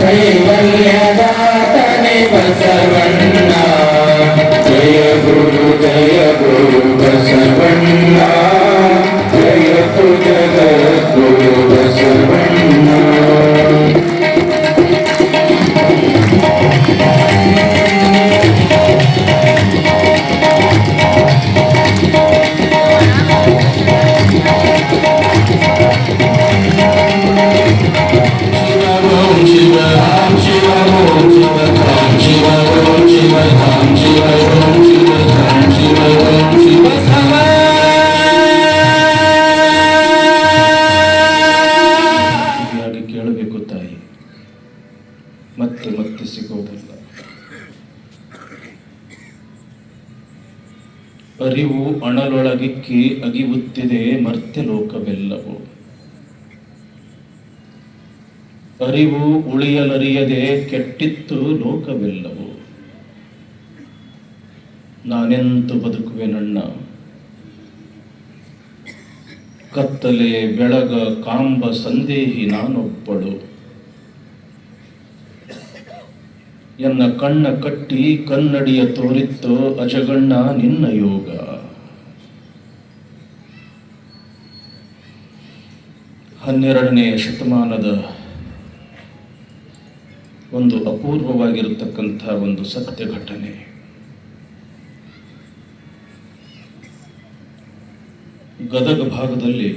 ಕೈವಲ್ಯದಾತನೆ ಬಸವಣ್ಣ ಜಯ ಗುರು ಬಸವಣ್ಣ ಜಯತು ಜಗದ್ಗುರು ಬಸವಣ್ಣ ಕೇಳಬೇಕು ತಾಯಿ, ಮತ್ತೆ ಮತ್ತೆ ಸಿಗೋದಿಲ್ಲ. ಅರಿವು ಅಣಲೊಳಗಿಕ್ಕಿ ಅಗಿಯುತ್ತಿದೆ ಮರ್ತ್ಯ ಲೋಕವೆಲ್ಲವೂ. ಅರಿವು ಉಳಿಯಲರಿಯದೆ ಕೆಟ್ಟಿತ್ತು ಲೋಕವೆಲ್ಲವೂ. ನಾನೆಂತು ಬದುಕುವೆ ನನ್ನ ಕತ್ತಲೆ ಬೆಳಗ ಕಾಂಬ ಸಂದೇಹಿ ನಾನೊಬ್ಬಳು. ಎನ್ನ ಕಣ್ಣ ಕಟ್ಟಿ ಕನ್ನಡಿಯ ತೋರಿತ್ತು ಅಜಗಣ್ಣ ನಿನ್ನ ಯೋಗ. ಹನ್ನೆರಡನೇ ಶತಮಾನದ ಒಂದು ಅಪೂರ್ವವಾಗಿರತಕ್ಕಂಥ ಒಂದು ಸತ್ಯ ಘಟನೆ. ಗದಗ ಭಾಗದಲ್ಲಿ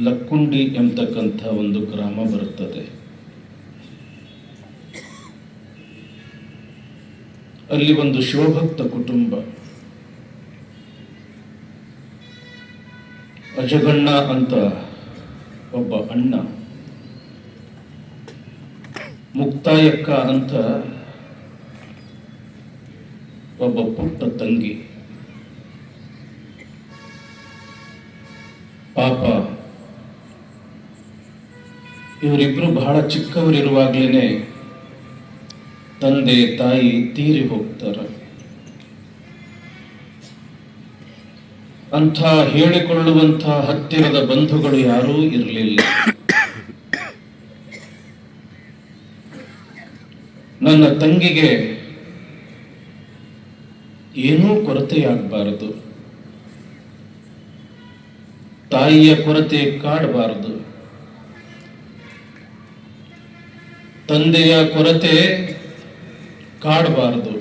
ಲಕ್ಕುಂಡಿ ಎಂಬತಕ್ಕಂಥ ಒಂದು ಗ್ರಾಮ ಬರುತ್ತದೆ. ಅಲ್ಲಿ ಒಂದು ಶಿವಭಕ್ತ ಕುಟುಂಬ, ಅಜಗಣ್ಣ ಅಂತ ಒಬ್ಬ ಅಣ್ಣ, ಮುಕ್ತಾಯಕ್ಕ ಅಂತ ಒಬ್ಬ ಪುಟ್ಟ ತಂಗಿ. ಪಾಪ ಇವರಿಬ್ರು ಬಹಳ ಚಿಕ್ಕವರಿರುವಾಗಲೇ ತಂದೆ ತಾಯಿ ತೀರಿ ಹೋಗ್ತಾರೆ. ಅಂಥ ಹೇಳಿಕೊಳ್ಳುವಂಥ ಹತ್ತಿರದ ಬಂಧುಗಳು ಯಾರೂ ಇರಲಿಲ್ಲ. ನನ್ನ ತಂಗಿಗೆ ಏನೂ ಕೊರತೆಯಾಗಬಾರದು, ತಾಯಿಯ ಕೊರತೆ ಕಾಡಬಾರದು, ತಂದೆಯ ಕೊರತೆ ಕಾಡಬಾರದು.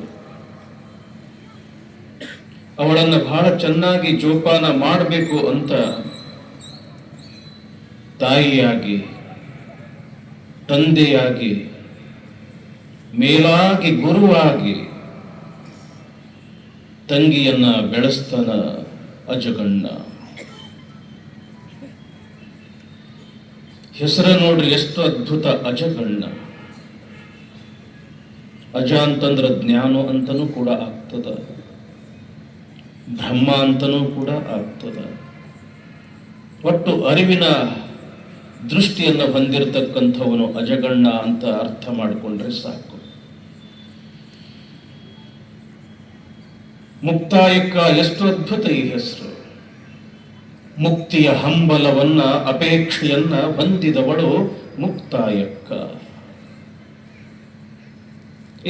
ಅವಳನ್ನು ಬಹಳ ಚೆನ್ನಾಗಿ ಜೋಪಾನ ಮಾಡಬೇಕು ಅಂತ ತಾಯಿಯಾಗಿ, ತಂದೆಯಾಗಿ, ಮೇಲಾಗಿ ಗುರುವಾಗಿ ತಂಗಿಯನ್ನ ಬೆಳೆಸ್ತಾನ ಅಜಗಣ್ಣ. ಹೆಸರು ನೋಡ್ರಿ ಎಷ್ಟು ಅದ್ಭುತ, ಅಜಗಣ್ಣ. ಅಜ ಅಂತಂದ್ರೆ ಜ್ಞಾನ ಅಂತನೂ ಕೂಡ ಆಗ್ತದ, ಬ್ರಹ್ಮ ಅಂತನೂ ಕೂಡ ಆಗ್ತದ. ಒಟ್ಟು ಅರಿವಿನ ದೃಷ್ಟಿಯನ್ನು ಹೊಂದಿರತಕ್ಕಂಥವನು ಅಜಗಣ್ಣ ಅಂತ ಅರ್ಥ ಮಾಡಿಕೊಂಡ್ರೆ ಸಾಕು. ಮುಕ್ತಾಯಕ್ಕ ಎಷ್ಟು ಅದ್ಭುತ ಈ ಹೆಸರು. ಮುಕ್ತಿಯ ಹಂಬಲವನ್ನ ಅಪೇಕ್ಷೆಯನ್ನ ಹೊಂದಿದವಳು ಮುಕ್ತಾಯಕ್ಕ.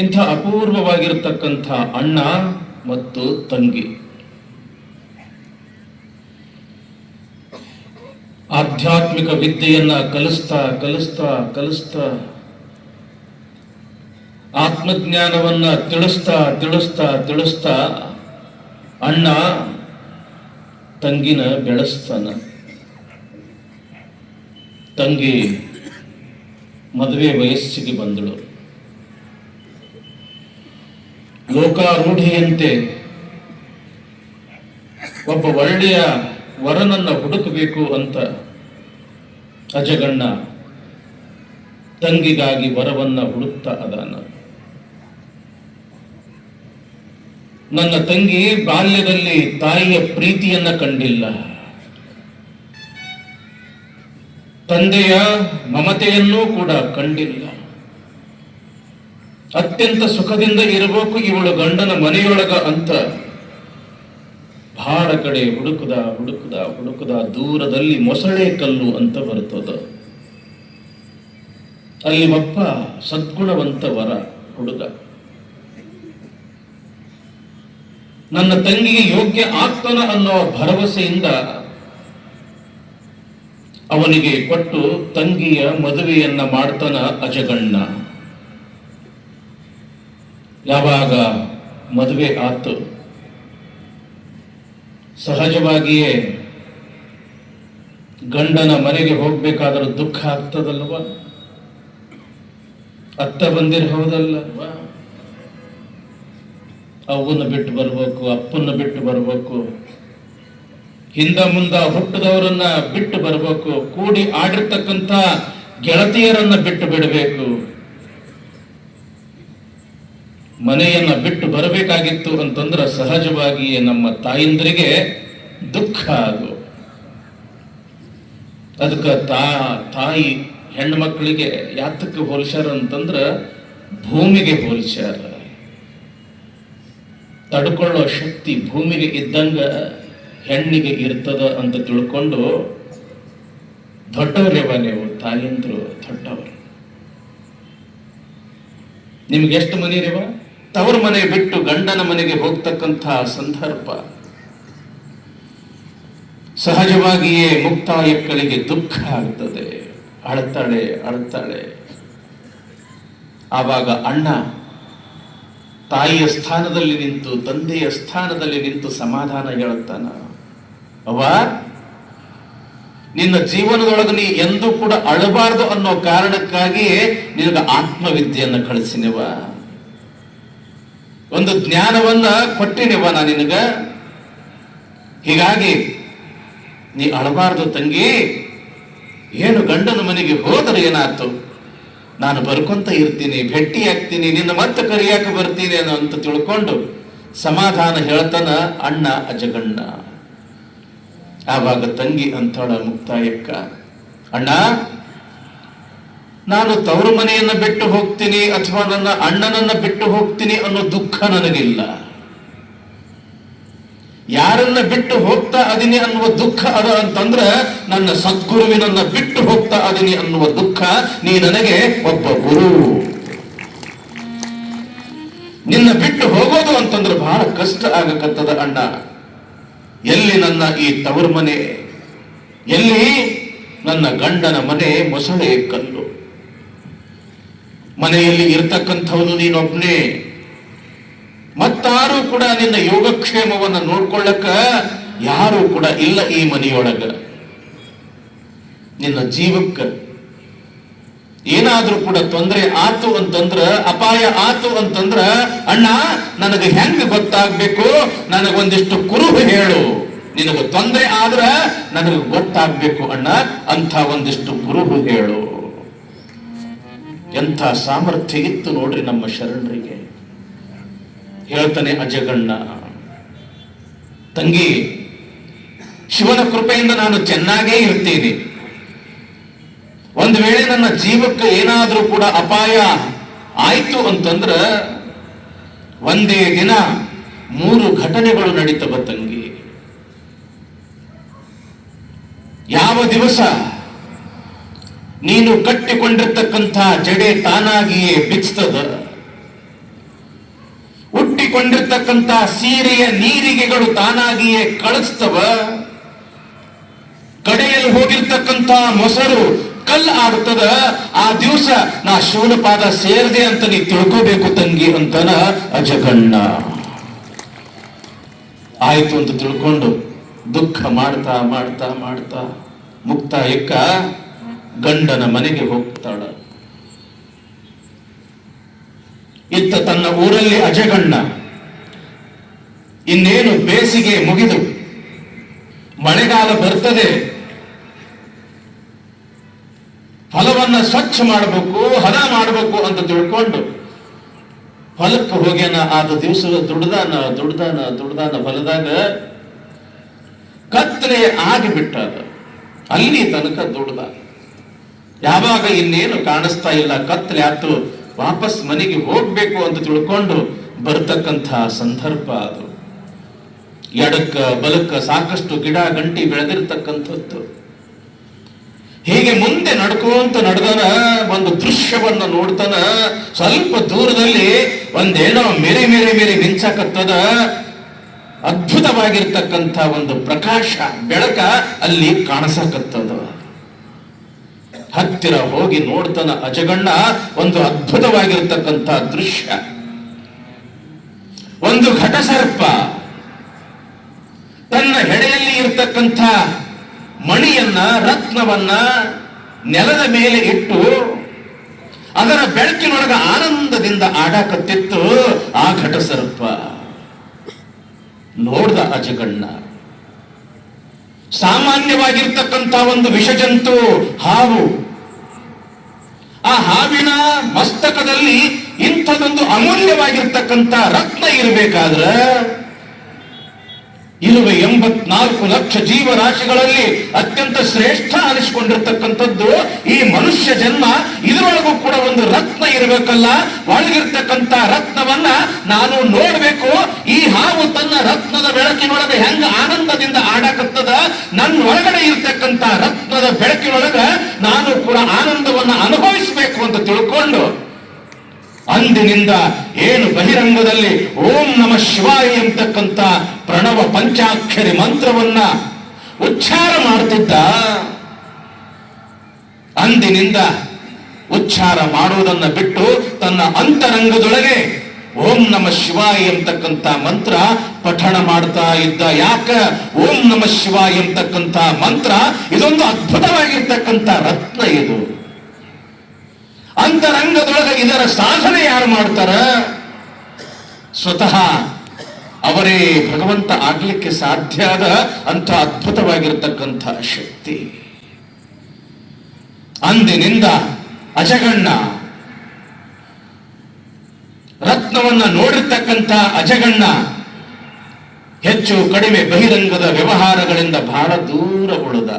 ಇಂಥ ಅಪೂರ್ವವಾಗಿರತಕ್ಕಂಥ ಅಣ್ಣ ಮತ್ತು ತಂಗಿ ಆಧ್ಯಾತ್ಮಿಕ ವಿದ್ಯೆಯನ್ನ ಕಲಿಸ್ತಾ ಕಲಿಸ್ತಾ ಕಲಿಸ್ತಾ ಆತ್ಮಜ್ಞಾನವನ್ನ ತಿಳಿಸ್ತಾ ತಿಳಿಸ್ತಾ ತಿಳಿಸ್ತಾ ಅಣ್ಣ ತಂಗಿನ ಬೆಳೆಸ್ತಾನ. ತಂಗಿ ಮದುವೆ ವಯಸ್ಸಿಗೆ ಬಂದಳು. ಲೋಕಾರೂಢಿಯಂತೆ ಒಬ್ಬ ಒಳ್ಳೆಯ ವರನನ್ನ ಹುಡುಕಬೇಕು ಅಂತ ಅಜಗಣ್ಣ ತಂಗಿಗಾಗಿ ವರವನ್ನ ಹುಡುಕ್ತಾ ಅದಾನ. ನನ್ನ ತಂಗಿ ಬಾಲ್ಯದಲ್ಲಿ ತಾಯಿಯ ಪ್ರೀತಿಯನ್ನ ಕಂಡಿಲ್ಲ, ತಂದೆಯ ಮಮತೆಯನ್ನೂ ಕೂಡ ಕಂಡಿಲ್ಲ. ಅತ್ಯಂತ ಸುಖದಿಂದ ಇರಬೇಕು ಇವಳು ಗಂಡನ ಮನೆಯೊಳಗ ಅಂತ ಬಹಳ ಕಡೆ ಹುಡುಕುದ ಹುಡುಕುದ ಹುಡುಕುದ ದೂರದಲ್ಲಿ ಮೊಸಳೆ ಕಲ್ಲು ಅಂತ ಬರ್ತದ. ಅಲ್ಲಿ ಒಬ್ಬ ಸದ್ಗುಣವಂತ ವರ ಹುಡುಗ ನನ್ನ ತಂಗಿಗೆ ಯೋಗ್ಯ ಆಗ್ತಾನ ಅನ್ನೋ ಭರವಸೆಯಿಂದ ಅವನಿಗೆ ಕೊಟ್ಟು ತಂಗಿಯ ಮದುವೆಯನ್ನ ಮಾಡ್ತಾನ ಅಜಗಣ್ಣ. ಯಾವಾಗ ಮದುವೆ ಆತು, ಸಹಜವಾಗಿಯೇ ಗಂಡನ ಮನೆಗೆ ಹೋಗ್ಬೇಕಾದ್ರೆ ದುಃಖ ಆಗ್ತದಲ್ವ? ಅತ್ತ ಬಂದಿರ ಹೌದಲ್ಲವಾ? ಅವನ್ನ ಬಿಟ್ಟು ಬರ್ಬೇಕು, ಅಪ್ಪನ್ನ ಬಿಟ್ಟು ಬರ್ಬೇಕು, ಹಿಂದ ಮುಂದ ಹುಟ್ಟದವರನ್ನ ಬಿಟ್ಟು ಬರ್ಬೇಕು, ಕೂಡಿ ಆಡಿರ್ತಕ್ಕಂಥ ಗೆಳತಿಯರನ್ನ ಬಿಟ್ಟು ಬಿಡಬೇಕು, ಮನೆಯನ್ನ ಬಿಟ್ಟು ಬರಬೇಕಾಗಿತ್ತು ಅಂತಂದ್ರೆ ಸಹಜವಾಗಿಯೇ ನಮ್ಮ ತಾಯಿಂದ್ರಿಗೆ ದುಃಖ ಆಗು. ಅದಕ್ಕೆ ತಾಯಿ ಹೆಣ್ಣು ಮಕ್ಕಳಿಗೆ ಯಾತಕ್ಕೆ ಹೋಲಿಸ್ಯಾರ ಅಂತಂದ್ರ ಭೂಮಿಗೆ ಹೋಲಿಸ್ಯಾರ. ತಡ್ಕೊಳ್ಳೋ ಶಕ್ತಿ ಭೂಮಿಗೆ ಇದ್ದಂಗ ಹೆಣ್ಣಿಗೆ ಇರ್ತದ ಅಂತ ತಿಳ್ಕೊಂಡು ದೊಡ್ಡವರೇವ ನೀವು ತಾಯಂದ್ರು, ದೊಡ್ಡವರು. ನಿಮ್ಗೆ ಎಷ್ಟು ಮನೆ ರೇವ? ತವರು ಮನೆ ಬಿಟ್ಟು ಗಂಡನ ಮನೆಗೆ ಹೋಗ್ತಕ್ಕಂಥ ಸಂದರ್ಭ ಸಹಜವಾಗಿಯೇ ಮುಕ್ತಾಯಕ್ಕಳಿಗೆ ದುಃಖ ಆಗ್ತದೆ. ಅಳ್ತಾಳೆ. ಆವಾಗ ಅಣ್ಣ ತಾಯಿಯ ಸ್ಥಾನದಲ್ಲಿ ನಿಂತು, ತಂದೆಯ ಸ್ಥಾನದಲ್ಲಿ ನಿಂತು ಸಮಾಧಾನ ಹೇಳುತ್ತಾನ. ಅವ್ವ, ನಿನ್ನ ಜೀವನದೊಳಗೆ ನೀ ಎಂದೂ ಕೂಡ ಅಳಬಾರ್ದು ಅನ್ನೋ ಕಾರಣಕ್ಕಾಗಿ ನಿನಗ ಆತ್ಮವಿದ್ಯೆಯನ್ನು ಕಳಿಸಿನವ, ಒಂದು ಜ್ಞಾನವನ್ನ ಕೊಟ್ಟಿನವ ನಾ ನಿನಗ. ಹೀಗಾಗಿ ನೀ ಅಳಬಾರ್ದು ತಂಗಿ. ಏನು ಗಂಡನ ಮನೆಗೆ ಹೋದರೆ ಏನಾಯ್ತು, ನಾನು ಬರ್ಕೊಂತ ಇರ್ತೀನಿ, ಭೇಟಿ ಆಗ್ತೀನಿ, ನಿನ್ನ ಮತ್ತೆ ಕರಿಯಾಕ ಬರ್ತೀನಿ ಅಂತ ತಿಳ್ಕೊಂಡು ಸಮಾಧಾನ ಹೇಳ್ತಾನ ಅಣ್ಣ ಅಜಗಣ್ಣ. ಆವಾಗ ತಂಗಿ ಅಂತಾಳ ಮುಕ್ತಾಯಕ್ಕ, ಅಣ್ಣ, ನಾನು ತವರು ಮನೆಯನ್ನ ಬಿಟ್ಟು ಹೋಗ್ತೀನಿ ಅಥವಾ ನನ್ನ ಅಣ್ಣನನ್ನ ಬಿಟ್ಟು ಹೋಗ್ತೀನಿ ಅನ್ನೋ ದುಃಖ ನನಗಿಲ್ಲ. ಯಾರನ್ನ ಬಿಟ್ಟು ಹೋಗ್ತಾ ಅದೀನಿ ಅನ್ನುವ ದುಃಖ ಅದ ಅಂತಂದ್ರ ನನ್ನ ಸದ್ಗುರುವಿನನ್ನ ಬಿಟ್ಟು ಹೋಗ್ತಾ ಅದೀನಿ ಅನ್ನುವ ದುಃಖ. ನೀ ನನಗೆ ಒಬ್ಬ ಗುರು. ನಿನ್ನ ಬಿಟ್ಟು ಹೋಗೋದು ಅಂತಂದ್ರೆ ಬಹಳ ಕಷ್ಟ ಆಗಕತ್ತದ ಅಣ್ಣ. ಎಲ್ಲಿ ನನ್ನ ಈ ತವರು ಮನೆ, ಎಲ್ಲಿ ನನ್ನ ಗಂಡನ ಮನೆ ಮೊಸಳೆ ಕಲ್ಲು. ಮನೆಯಲ್ಲಿ ಇರ್ತಕ್ಕಂಥವನು ನೀನೊಬ್ನೇ, ಮತ್ತಾರು ಕೂಡ ನಿನ್ನ ಯೋಗಕ್ಷೇಮವನ್ನ ನೋಡ್ಕೊಳ್ಳಕ ಯಾರು ಕೂಡ ಇಲ್ಲ ಈ ಮನೆಯೊಳಗ. ನಿನ್ನ ಜೀವಕ್ಕ ಏನಾದ್ರೂ ಕೂಡ ತೊಂದರೆ ಆತು ಅಂತಂದ್ರ, ಅಪಾಯ ಆತು ಅಂತಂದ್ರ, ಅಣ್ಣ ನನಗೆ ಹೆಂಗ್ ಗೊತ್ತಾಗ್ಬೇಕು, ನನಗೊಂದಿಷ್ಟು ಕುರುಹು ಹೇಳು. ನಿನಗ ತೊಂದರೆ ಆದ್ರ ನನಗೆ ಗೊತ್ತಾಗ್ಬೇಕು ಅಣ್ಣ, ಅಂತ ಒಂದಿಷ್ಟು ಕುರುಹು ಹೇಳು. ಎಂಥ ಸಾಮರ್ಥ್ಯ ಇತ್ತು ನೋಡ್ರಿ ನಮ್ಮ ಶರಣರಿಗೆ. ಹೇಳ್ತಾನೆ ಅಜಗಣ್ಣ, ತಂಗಿ, ಶಿವನ ಕೃಪೆಯಿಂದ ನಾನು ಚೆನ್ನಾಗೇ ಇರ್ತೀನಿ. ಒಂದು ವೇಳೆ ನನ್ನ ಜೀವಕ್ಕೆ ಏನಾದ್ರೂ ಕೂಡ ಅಪಾಯ ಆಯ್ತು ಅಂತಂದ್ರ ಒಂದೇ ದಿನ 3 ಘಟನೆಗಳು ನಡೀತವ ತಂಗಿ. ಯಾವ ದಿವಸ ನೀನು ಕಟ್ಟಿಕೊಂಡಿರ್ತಕ್ಕಂಥ ಜಡೆ ತಾನಾಗಿಯೇ ಬಿಚ್ಚದ, ಹುಟ್ಟಿಕೊಂಡಿರ್ತಕ್ಕಂಥ ಸೀರೆಯ ನೀರಿಗೆಗಳು ತಾನಾಗಿಯೇ ಕಳಿಸ್ತವ, ಕಡೆಯಲ್ಲಿ ಹೋಗಿರ್ತಕ್ಕಂಥ ಮೊಸರು ಕಲ್ಲು ಆಗ್ತದ, ಆ ದಿವಸ ನಾ ಶಿವನ ಪಾದ ಸೇರಿದೆ ಅಂತ ನೀ ತಿಳ್ಕೋಬೇಕು ತಂಗಿ ಅಂತನ ಅಜಗಣ್ಣ. ಆಯ್ತು ಅಂತ ತಿಳ್ಕೊಂಡು ದುಃಖ ಮಾಡ್ತಾ ಮಾಡ್ತಾ ಮಾಡ್ತಾ ಮುಕ್ತಾಯಕ್ಕ ಗಂಡನ ಮನೆಗೆ ಹೋಗ್ತಾಳ. ಇತ್ತ ತನ್ನ ಊರಲ್ಲಿ ಅಜಗಣ್ಣ ಇನ್ನೇನು ಬೇಸಿಗೆ ಮುಗಿದು ಮಳೆಗಾಲ ಬರ್ತದೆ, ಹೊಲವನ್ನ ಸ್ವಚ್ಛ ಮಾಡಬೇಕು, ಹದ ಮಾಡಬೇಕು ಅಂತ ತಿಳ್ಕೊಂಡು ಹೊಲಕ್ಕೆ ಹೋಗ್ಯಾನ. ಆದ ದಿವಸ ದುಡ್ದಾನ ಹೊಲದಾಗ ಕತ್ತಲೆ ಆಗಿಬಿಟ್ಟಾದ. ಅಲ್ಲಿ ತನಕ ದುಡ್ದ. ಯಾವಾಗ ಇನ್ನೇನು ಕಾಣಿಸ್ತಾ ಇಲ್ಲ, ಕತ್ತಲೆ ಆತು, ವಾಪಸ್ ಮನೆಗೆ ಹೋಗ್ಬೇಕು ಅಂತ ತಿಳ್ಕೊಂಡು ಬರ್ತಕ್ಕಂಥ ಸಂದರ್ಭ ಅದು. ಎಡಕ್ಕ ಬಲಕ್ಕ ಸಾಕಷ್ಟು ಗಿಡ ಗಂಟಿ ಬೆಳೆದಿರ್ತಕ್ಕಂಥದ್ದು. ಹೀಗೆ ಮುಂದೆ ನಡ್ಕೊಂತ ನಡೆದನ ಒಂದು ದೃಶ್ಯವನ್ನು ನೋಡ್ತಾನ. ಸ್ವಲ್ಪ ದೂರದಲ್ಲಿ ಒಂದೇನೋ ಮೇರಿ ಮೇರಿ ಮೇರಿ ಮಿಂಚಕತ್ತದ. ಅದ್ಭುತವಾಗಿರ್ತಕ್ಕಂಥ ಒಂದು ಪ್ರಕಾಶ, ಬೆಳಕ ಅಲ್ಲಿ ಕಾಣಿಸಕತ್ತದ. ಹತ್ತಿರ ಹೋಗಿ ನೋಡ್ತಾನ ಅಜಗಣ್ಣ. ಒಂದು ಅದ್ಭುತವಾಗಿರ್ತಕ್ಕಂಥ ದೃಶ್ಯ. ಒಂದು ಘಟಸರ್ಪ ತನ್ನ ಹೆಡೆಯಲ್ಲಿ ಇರ್ತಕ್ಕಂಥ ಮಣಿಯನ್ನ, ರತ್ನವನ್ನ ನೆಲದ ಮೇಲೆ ಇಟ್ಟು ಅದರ ಬೆಳಕಿನೊಳಗ ಆನಂದದಿಂದ ಆಡಾಕತ್ತಿತ್ತು ಆ ಘಟಸರ್ಪ. ನೋಡ್ದ ಅಜಗಣ್ಣ. ಸಾಮಾನ್ಯವಾಗಿರ್ತಕ್ಕಂಥ ಒಂದು ವಿಷಜಂತು ಹಾವು. ಆ ಹಾವಿನ ಮಸ್ತಕದಲ್ಲಿ ಇಂಥದೊಂದು ಅಮೂಲ್ಯವಾಗಿರ್ತಕ್ಕಂಥ ರತ್ನ ಇರಬೇಕಾದ್ರೆ ಇರುವ 84 ಲಕ್ಷ ಜೀವರಾಶಿಗಳಲ್ಲಿ ಅತ್ಯಂತ ಶ್ರೇಷ್ಠ ಅನಿಸಿಕೊಂಡಿರ್ತಕ್ಕಂಥದ್ದು ಈ ಮನುಷ್ಯ ಜನ್ಮ. ಇದರೊಳಗೂ ಕೂಡ ಒಂದು ರತ್ನ ಇರಬೇಕಲ್ಲ. ಒಳಗಿರ್ತಕ್ಕಂಥ ರತ್ನವನ್ನ ನಾನು ನೋಡ್ಬೇಕು. ಈ ಹಾವು ತನ್ನ ರತ್ನದ ಬೆಳಕಿನೊಳಗೆ ಹೆಂಗ ಆನಂದದಿಂದ ಆಡಕತ್ತದ, ನನ್ನ ಒಳಗಡೆ ಇರ್ತಕ್ಕಂಥ ರತ್ನದ ಬೆಳಕಿನೊಳಗ ನಾನು ಕೂಡ ಆನಂದವನ್ನ ಅನುಭವಿಸಬೇಕು ಅಂತ ತಿಳ್ಕೊಂಡು ಅಂದಿನಿಂದ ಏನು ಬಹಿರಂಗದಲ್ಲಿ ಓಂ ನಮ ಶಿವಾಯ ಎಂಬತಕ್ಕಂಥ ಪ್ರಣವ ಪಂಚಾಕ್ಷರಿ ಮಂತ್ರವನ್ನ ಉಚ್ಚಾರ ಮಾಡ್ತಿದ್ದ. ಅಂದಿನಿಂದ ಉಚ್ಚಾರ ಮಾಡುವುದನ್ನ ಬಿಟ್ಟು ತನ್ನ ಅಂತರಂಗದೊಳಗೆ ಓಂ ನಮ ಶಿವಾಯ ಎಂಬತಕ್ಕಂಥ ಮಂತ್ರ ಪಠಣ ಮಾಡ್ತಾ ಇದ್ದ. ಯಾಕ? ಓಂ ನಮ ಶಿವಾಯ ಎಂಬತಕ್ಕಂಥ ಮಂತ್ರ ಇದೊಂದು ಅದ್ಭುತವಾಗಿರ್ತಕ್ಕಂಥ ರತ್ನ. ಇದು ಅಂತರಂಗದೊಳಗೆ ಇದರ ಸಾಧನೆ ಯಾರು ಮಾಡ್ತಾರ? ಸ್ವತಃ ಅವರೇ ಭಗವಂತ ಆಗ್ಲಿಕ್ಕೆ ಸಾಧ್ಯ ಆದ ಅಂತ ಅದ್ಭುತವಾಗಿರ್ತಕ್ಕಂಥ ಶಕ್ತಿ. ಅಂದಿನಿಂದ ಅಜಗಣ್ಣ ರತ್ನವನ್ನ ನೋಡಿರ್ತಕ್ಕಂಥ ಅಜಗಣ್ಣ ಹೆಚ್ಚು ಕಡಿಮೆ ಬಹಿರಂಗದ ವ್ಯವಹಾರಗಳಿಂದ ಬಹಳ ದೂರ ಉಳಿದ.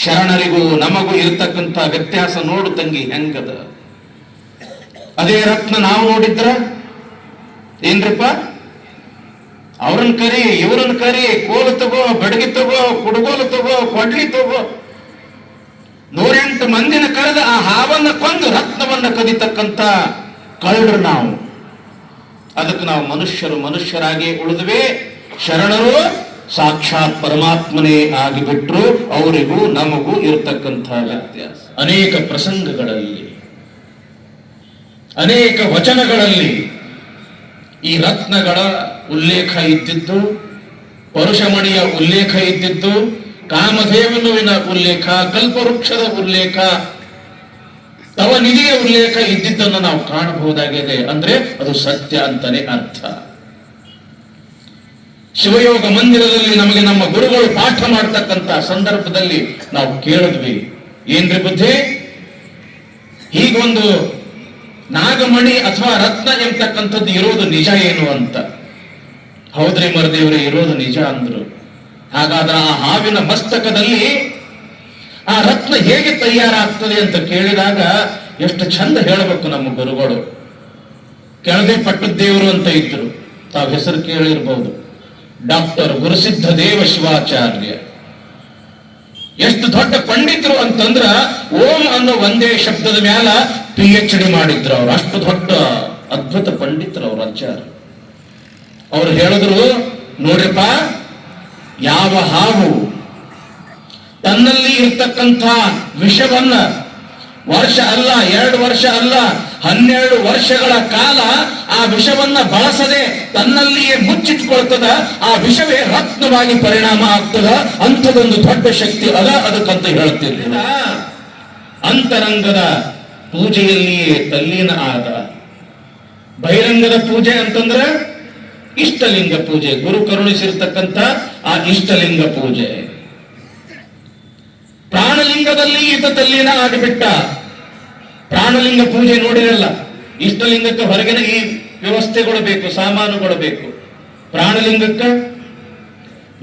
ಶರಣರಿಗೂ ನಮಗೂ ಇರತಕ್ಕಂಥ ವ್ಯತ್ಯಾಸ ನೋಡು ತಂಗಿ ಹೆಂಗದ. ಅದೇ ರತ್ನ ನಾವು ನೋಡಿದ್ರ ಏನ್ರಿಪ್ಪ, ಅವ್ರನ್ನ ಕರಿ, ಇವ್ರನ್ನ ಕರಿ, ಕೋಲು ತಗೋ, ಬಡಗಿ ತಗೋ, ಕುಡುಗೋಲು ತಗೋ, ಕೊಡ್ಲಿ ತಗೋ, 108 ಮಂದಿನ ಕರೆದ ಆ ಹಾವನ್ನ ಕೊಂದು ರತ್ನವನ್ನ ಕದಿತಕ್ಕಂಥ ಕಳ್ಳರು ನಾವು. ಅದಕ್ಕೆ ನಾವು ಮನುಷ್ಯರಾಗಿ ಉಳಿದ್ವಿ. ಶರಣರು ಸಾಕ್ಷಾತ್ ಪರಮಾತ್ಮನೇ ಆಗಿಬಿಟ್ರು. ಅವರಿಗೂ ನಮಗೂ ಇರತಕ್ಕಂಥ ವ್ಯತ್ಯಾಸ ಅನೇಕ ಪ್ರಸಂಗಗಳಲ್ಲಿ, ಅನೇಕ ವಚನಗಳಲ್ಲಿ ಈ ರತ್ನಗಳ ಉಲ್ಲೇಖ ಇದ್ದಿದ್ದು, ಪರುಷಮಣಿಯ ಉಲ್ಲೇಖ ಇದ್ದಿದ್ದು, ಕಾಮಧೇವನುವಿನ ಉಲ್ಲೇಖ, ಕಲ್ಪವೃಕ್ಷದ ಉಲ್ಲೇಖ, ತವನಿಧಿಯ ಉಲ್ಲೇಖ ಇದ್ದಿದ್ದನ್ನು ನಾವು ಕಾಣಬಹುದಾಗಿದೆ. ಅಂದ್ರೆ ಅದು ಸತ್ಯ ಅಂತಾನೆ ಅರ್ಥ. ಶಿವಯೋಗ ಮಂದಿರದಲ್ಲಿ ನಮಗೆ ನಮ್ಮ ಗುರುಗಳು ಪಾಠ ಮಾಡ್ತಕ್ಕಂಥ ಸಂದರ್ಭದಲ್ಲಿ ನಾವು ಕೇಳಿದ್ವಿ, ಏನ್ರಿ ಬುದ್ಧಿ, ಹೀಗೊಂದು ನಾಗಮಣಿ ಅಥವಾ ರತ್ನ ಎಂಬತಕ್ಕಂಥದ್ದು ಇರೋದು ನಿಜ ಏನು ಅಂತ. ಹೌದ್ರಿ ಮರದೇವ್ರೆ, ಇರೋದು ನಿಜ ಅಂದ್ರು. ಹಾಗಾದ್ರೆ ಆ ಹಾವಿನ ಮಸ್ತಕದಲ್ಲಿ ಆ ರತ್ನ ಹೇಗೆ ತಯಾರಾಗ್ತದೆ ಅಂತ ಕೇಳಿದಾಗ ಎಷ್ಟು ಚಂದ ಹೇಳಬೇಕು ನಮ್ಮ ಗುರುಗಳು. ಕೆಳದೆ ಪಟ್ಟದೇವರು ಅಂತ ಇದ್ರು, ತಾವು ಹೆಸರು ಕೇಳಿರ್ಬಹುದು, ಡಾಕ್ಟರ್ ಗುರುಸಿದ್ಧ ದೇವ ಶಿವಾಚಾರ್ಯ. ಎಷ್ಟು ದೊಡ್ಡ ಪಂಡಿತರು ಅಂತಂದ್ರ ಓಂ ಅನ್ನೋ ಒಂದೇ ಶಬ್ದದ ಮ್ಯಾಲ PhD ಮಾಡಿದ್ರು ಅವ್ರು. ಅಷ್ಟು ದೊಡ್ಡ ಅದ್ಭುತ ಪಂಡಿತರು ಅವ್ರ ಆಚಾರ್ಯ. ಅವ್ರು ಹೇಳಿದ್ರು, ನೋಡ್ರಿಪ್ಪ, ಯಾವ ಹಾವು ತನ್ನಲ್ಲಿ ಇರ್ತಕ್ಕಂಥ ವಿಷವನ್ನ ವರ್ಷ ಅಲ್ಲ, 2 ವರ್ಷ ಅಲ್ಲ, 12 ವರ್ಷಗಳ ಕಾಲ ಆ ವಿಷವನ್ನ ಬಳಸದೆ ತನ್ನಲ್ಲಿಯೇ ಮುಚ್ಚಿಟ್ಕೊಳ್ತದ, ಆ ವಿಷವೇ ರತ್ನವಾಗಿ ಪರಿಣಾಮ ಆಗ್ತದ. ಅಂಥದೊಂದು ದೊಡ್ಡ ಶಕ್ತಿ ಅದ, ಅದಕ್ಕಂತ ಹೇಳ್ತಿರ್ಲಿಲ್ಲ. ಅಂತರಂಗದ ಪೂಜೆಯಲ್ಲಿಯೇ ತಲ್ಲೀನ ಆದ. ಬಹಿರಂಗದ ಪೂಜೆ ಅಂತಂದ್ರೆ ಇಷ್ಟಲಿಂಗ ಪೂಜೆ, ಗುರು ಕರುಣಿಸಿರ್ತಕ್ಕಂಥ ಆ ಇಷ್ಟಲಿಂಗ ಪೂಜೆ. ಪ್ರಾಣಲಿಂಗದಲ್ಲಿ ಈತ ತಲ್ಲೀನ ಆಗಿಬಿಟ್ಟ. ಪ್ರಾಣಲಿಂಗ ಪೂಜೆ ನೋಡಿರಲ್ಲ. ಇಷ್ಟಲಿಂಗಕ್ಕೆ ಹೊರಗಿನ ಈ ವ್ಯವಸ್ಥೆಗಳು ಬೇಕು, ಸಾಮಾನುಗಳು ಬೇಕು. ಪ್ರಾಣಲಿಂಗಕ್ಕ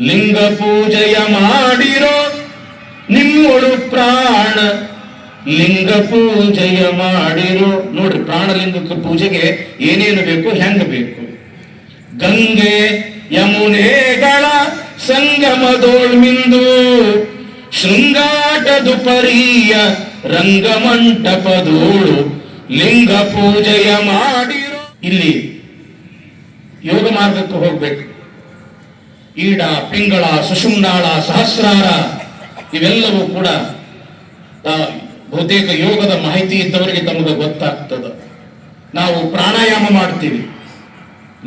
ಲಿಂಗ ಪೂಜೆಯ ಮಾಡಿರೋ ನಿಮ್ಮೊಳು ಪ್ರಾಣ ಲಿಂಗ ಪೂಜೆಯ ಮಾಡಿರೋ. ನೋಡ್ರಿ, ಪ್ರಾಣಲಿಂಗಕ್ಕೆ ಪೂಜೆಗೆ ಏನೇನು ಬೇಕು, ಹೆಂಗ ಬೇಕು. ಗಂಗೆ ಯಮುನೆಗಳ ಸಂಗಮದೋಳ್ಮಿಂದು ಶೃಂಗಾಟದು ಪರೀಯ ರಂಗಮಂಟಪದೋಳು ಲಿಂಗ ಪೂಜೆಯ ಮಾಡಿರೋ. ಇಲ್ಲಿ ಯೋಗ ಮಾರ್ಗಕ್ಕೆ ಹೋಗ್ಬೇಕು. ಈಡ, ಪಿಂಗಳ, ಸುಷುಮ್ನಾಳ, ಸಹಸ್ರಾರ ಇವೆಲ್ಲವೂ ಕೂಡ ಬಹುತೇಕ ಯೋಗದ ಮಾಹಿತಿ ಇದ್ದವರಿಗೆ ತಮಗೆ ಗೊತ್ತಾಗ್ತದೆ. ನಾವು ಪ್ರಾಣಾಯಾಮ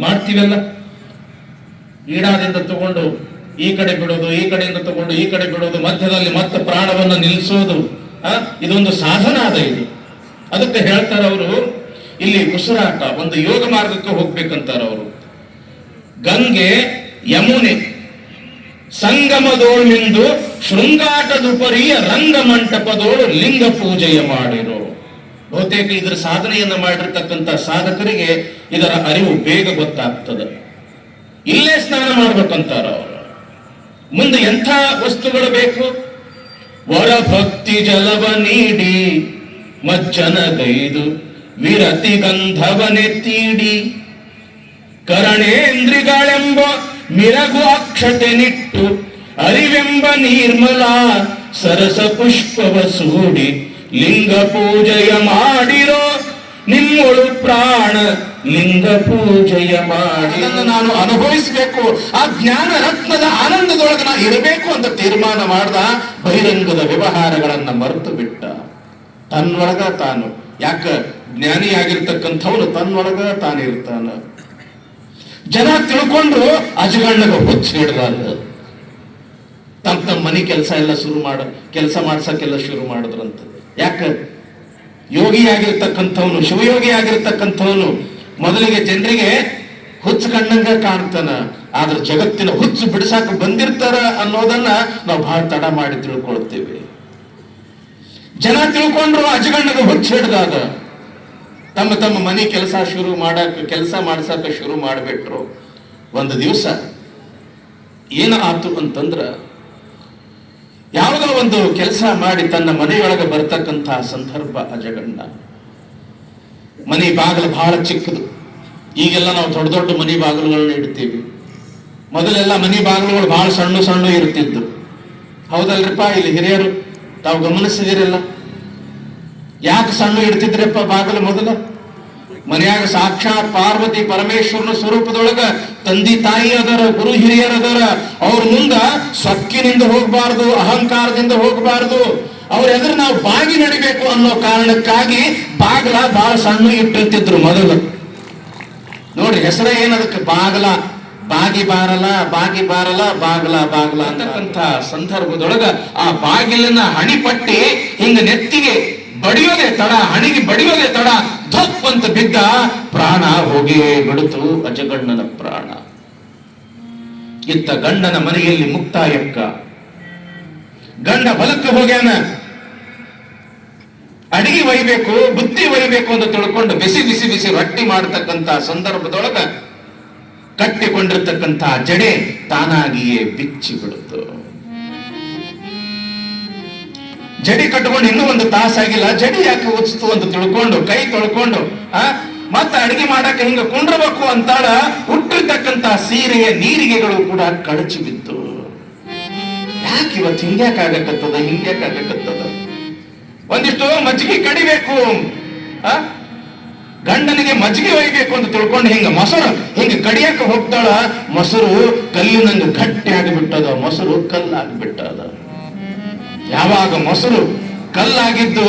ಮಾಡ್ತೀವಲ್ಲ, ಈಡಾದಿಂದ ತಗೊಂಡು ಈ ಕಡೆ ಬಿಡೋದು, ಈ ಕಡೆಯಿಂದ ತಗೊಂಡು ಈ ಕಡೆ ಬಿಡೋದು, ಮಧ್ಯದಲ್ಲಿ ಮತ್ತೆ ಪ್ರಾಣವನ್ನು ನಿಲ್ಲಿಸೋದು, ಇದೊಂದು ಸಾಧನ ಅದ. ಇದು ಅದಕ್ಕೆ ಹೇಳ್ತಾರ ಅವರು, ಇಲ್ಲಿ ಉಸಿರಾಟ ಒಂದು ಯೋಗ ಮಾರ್ಗಕ್ಕೆ ಹೋಗ್ಬೇಕಂತಾರ ಅವರು. ಗಂಗೆ ಯಮುನೆ ಸಂಗಮದೋಳ್ಮಿಂದು ಶೃಂಗಾಟದುಪರಿಯ ರಂಗಮಂಟಪದೋಳು ಲಿಂಗ ಪೂಜೆಯ ಮಾಡಿರೋ. ಬಹುತೇಕ ಇದರ ಸಾಧನೆಯನ್ನ ಮಾಡಿರ್ತಕ್ಕಂಥ ಸಾಧಕರಿಗೆ ಇದರ ಅರಿವು ಬೇಗ ಗೊತ್ತಾಗ್ತದೆ. ಇಲ್ಲೇ ಸ್ನಾನ ಮಾಡ್ಬೇಕಂತಾರ ಅವರು. ಮುಂದೆ ಎಂಥ ವಸ್ತುಗಳು ಬೇಕು? ವರ ಭಕ್ತಿ ಜಲವ ನೀಡಿ ಮಜ್ಜನಗೈದು ವಿರತಿ ಗಂಧವನೆತ್ತೀಡಿ ಕರಣೇಂದ್ರಿಗಳೆಂಬ ಮಿರಗು ಅಕ್ಷತೆ ನಿಟ್ಟು ಅರಿವೆಂಬ ನಿರ್ಮಲ ಸರಸ ಪುಷ್ಪವ ಸೂಡಿ ಲಿಂಗ ಪೂಜೆಯ ಮಾಡಿರೋ. ನಿಮ್ಮೊಳು ಪ್ರಾಣ ಲಿಂಗ ಪೂಜೆಯ ಮಾಡಿ ನಾನು ಅನುಭವಿಸಬೇಕು. ಆ ಜ್ಞಾನ ರತ್ನದ ಆನಂದದೊಳಗೆ ನಾ ಇರಬೇಕು ಅಂತ ತೀರ್ಮಾನ ಮಾಡ್ದ. ಬಹಿರಂಗದ ವ್ಯವಹಾರಗಳನ್ನ ಮರೆತು ಬಿಟ್ಟ. ತನ್ನೊಳಗ ತಾನು. ಯಾಕ? ಜ್ಞಾನಿಯಾಗಿರ್ತಕ್ಕಂಥವನು ತನ್ನೊಳಗ ತಾನಿರ್ತಾನ. ಜನ ತಿಳ್ಕೊಂಡ್ರು ಅಜಗಣ್ಣಗ ಹುಚ್ಚ ಹಿಡ್ದಾರ. ತಮ್ಮ ಮನೆ ಕೆಲಸ ಮಾಡ್ಸಕ್ಕೆಲ್ಲ ಶುರು ಮಾಡಿದ್ರಂತ. ಯಾಕ? ಯೋಗಿಯಾಗಿರ್ತಕ್ಕಂಥವನು, ಶಿವಯೋಗಿ ಆಗಿರ್ತಕ್ಕಂಥವನು ಮೊದಲಿಗೆ ಜನರಿಗೆ ಹುಚ್ಚು ಕಣ್ಣಂಗ ಕಾಣ್ತಾನ. ಆದ್ರೆ ಜಗತ್ತಿನ ಹುಚ್ಚು ಬಿಡಿಸಾಕ ಬಂದಿರ್ತಾರ ಅನ್ನೋದನ್ನ ನಾವು ಬಹಳ ತಡ ಮಾಡಿ ತಿಳ್ಕೊಳ್ತೇವೆ. ಜನ ತಿಳ್ಕೊಂಡ್ರು ಅಜಗಣ್ಣಗ ಹುಚ್ಚು ಹಿಡ್ದಾಗ ತಮ್ಮ ಮನೆ ಕೆಲಸ ಮಾಡ್ಸಕ ಶುರು ಮಾಡಿಬಿಟ್ರು. ಒಂದು ದಿವಸ ಏನ ಆತು ಅಂತಂದ್ರ, ಯಾವುದೋ ಒಂದು ಕೆಲಸ ಮಾಡಿ ತನ್ನ ಮನೆಯೊಳಗೆ ಬರ್ತಕ್ಕಂತಹ ಸಂದರ್ಭ. ಅಜಗಣ್ಣ ಮನೆ ಬಾಗಿಲು ಬಹಳ ಚಿಕ್ಕದು. ಈಗೆಲ್ಲ ನಾವು ದೊಡ್ಡ ದೊಡ್ಡ ಮನೆ ಬಾಗಿಲುಗಳನ್ನ ಇಡ್ತೀವಿ. ಮೊದಲೆಲ್ಲ ಮನೆ ಬಾಗಿಲುಗಳು ಬಹಳ ಸಣ್ಣ ಸಣ್ಣ ಇರ್ತಿದ್ದು. ಹೌದಲ್ರಿಪ್ಪ? ಇಲ್ಲಿ ಹಿರಿಯರು ತಾವು ಗಮನಿಸಿದಿರಲ್ಲ. ಯಾಕೆ ಸಣ್ಣ ಇಡ್ತಿದ್ರಪ್ಪ ಬಾಗಿಲು? ಮೊದಲ ಮನೆಯಾಗ ಸಾಕ್ಷಾತ್ ಪಾರ್ವತಿ ಪರಮೇಶ್ವರನ ಸ್ವರೂಪದೊಳಗ ತಂದೆ ತಾಯಿ ಅದರ, ಗುರು ಹಿರಿಯರದರ. ಅವ್ರ ಮುಂದ ಸೊಕ್ಕಿನಿಂದ ಹೋಗಬಾರ್ದು, ಅಹಂಕಾರದಿಂದ ಹೋಗಬಾರ್ದು. ಅವ್ರ ಎದುರು ನಾವು ಬಾಗಿ ನಡಿಬೇಕು ಅನ್ನೋ ಕಾರಣಕ್ಕಾಗಿ ಬಾಗಲ ಬಹಳ ಸಣ್ಣ ಇಟ್ಟಿರ್ತಿದ್ರು ಮೊದಲು. ನೋಡ್ರಿ, ಹೆಸರೇ ಏನದಕ್ಕೆ? ಬಾಗಲ. ಬಾಗಿ ಬಾರಲ್ಲ ಬಾಗಲ ಅಂತಕ್ಕಂಥ ಸಂದರ್ಭದೊಳಗ ಆ ಬಾಗಿಲಿನ ಹಣಿಪಟ್ಟಿ ಹಿಂಗ ನೆತ್ತಿಗೆ ಬಡಿಯೋದೇ ತಡ, ಹಣಿಗೆ ಬಡಿಯೋದೇ ತಡ, ಧಪ್ ಅಂತ ಬಿದ್ದ. ಪ್ರಾಣ ಹೋಗಿಯೇ ಬಿಡುತ್ತು ಅಜಗಣ್ಣನ ಪ್ರಾಣ. ಇತ್ತ ಗಂಡನ ಮನೆಯಲ್ಲಿ ಮುಕ್ತಾಯಕ್ಕ. ಗಂಡ ಹೊಲಕ್ಕೆ ಹೋಗ್ಯಾನ. ಅಡಿಗೆ ಒಯ್ಬೇಕು, ಬುತ್ತಿ ಒಯ್ಬೇಕು ಅಂತ ತಿಳ್ಕೊಂಡು ಬಿಸಿ ಬಿಸಿ ಬಿಸಿ ರೊಟ್ಟಿ ಮಾಡತಕ್ಕಂತ ಸಂದರ್ಭದೊಳಗ ಕಟ್ಟಿಕೊಂಡಿರ್ತಕ್ಕಂಥ ಜಡೆ ತಾನಾಗಿಯೇ ಬಿಚ್ಚಿ ಬಿಡುತ್ತು. ಜಡಿ ಕಟ್ಕೊಂಡು ಇನ್ನೂ ಒಂದು ತಾಸಾಗಿಲ್ಲ, ಜಡಿ ಯಾಕೆ ಉಚ್ತು ಅಂತ ತಿಳ್ಕೊಂಡು ಕೈ ತೊಳ್ಕೊಂಡು ಮತ್ತೆ ಅಡಿಗೆ ಮಾಡಕ್ಕೆ ಹಿಂಗ ಕುಂಡ್ರಬೇಕು ಅಂತಾಳ. ಹುಟ್ಟಿರ್ತಕ್ಕಂತ ಸೀರೆಯ ನೀರಿಗೆಗಳು ಕೂಡ ಕಳಚಿ ಬಿತ್ತು. ಯಾಕೆ ಇವತ್ತು ಹಿಂಗ್ಯಾಕಾಗಕತ್ತದ? ಒಂದಿಷ್ಟು ಮಜ್ಜಿಗೆ ಕಡಿಬೇಕು, ಗಂಡನಿಗೆ ಮಜ್ಜಿಗೆ ಒಯ್ಬೇಕು ಅಂತ ತಿಳ್ಕೊಂಡು ಹಿಂಗ ಮೊಸರು ಹಿಂಗ ಕಡಿಯಕ್ಕೆ ಹೋಗ್ತಾಳ. ಮೊಸರು ಕಲ್ಲಿನಂಗ ಗಟ್ಟಿ ಆಗಿಬಿಟ್ಟದ, ಮೊಸರು ಕಲ್ಲಾಗಿಬಿಟ್ಟದ. ಯಾವಾಗ ಮೊಸರು ಕಲ್ಲಾಗಿದ್ದು